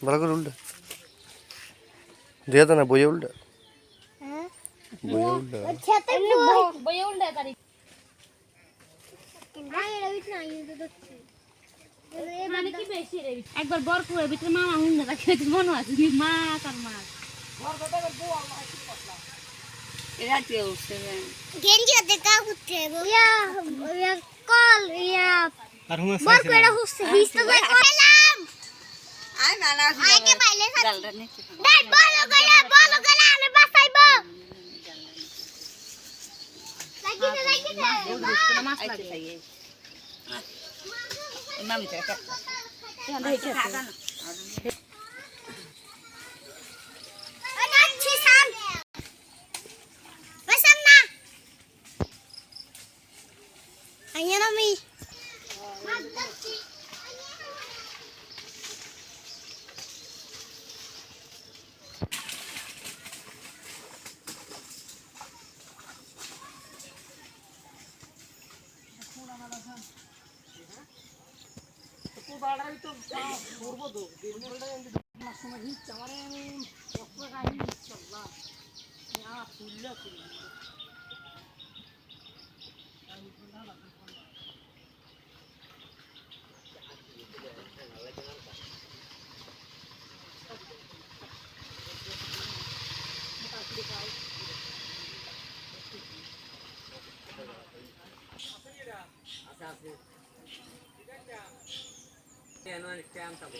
ভালো করে উল্টা দিয়ে না বইয়ে উল্টা বইয়ে উল্টা বইয়ে উল্টা তারি একবার বরপুরের ভিতরে মামা হুন্ডা রাখে মনে আছে মা তার মাছ গেঞ্জি দেখা হচ্ছে ইয়া কল ইয়া আর হুমা বরপুরে হচ্ছে হিস্তো কই কইলাম আই না না আইকে পাইলে জালটা নে দেখ বলো গলা আরে বাসাইবো লাগিতে মাছ লাগে ইমাম থেকে আচ্ছা সাম বাসাম না আইয়া না মি আছে আছে ঠিক আছে কেন একটা আনতাম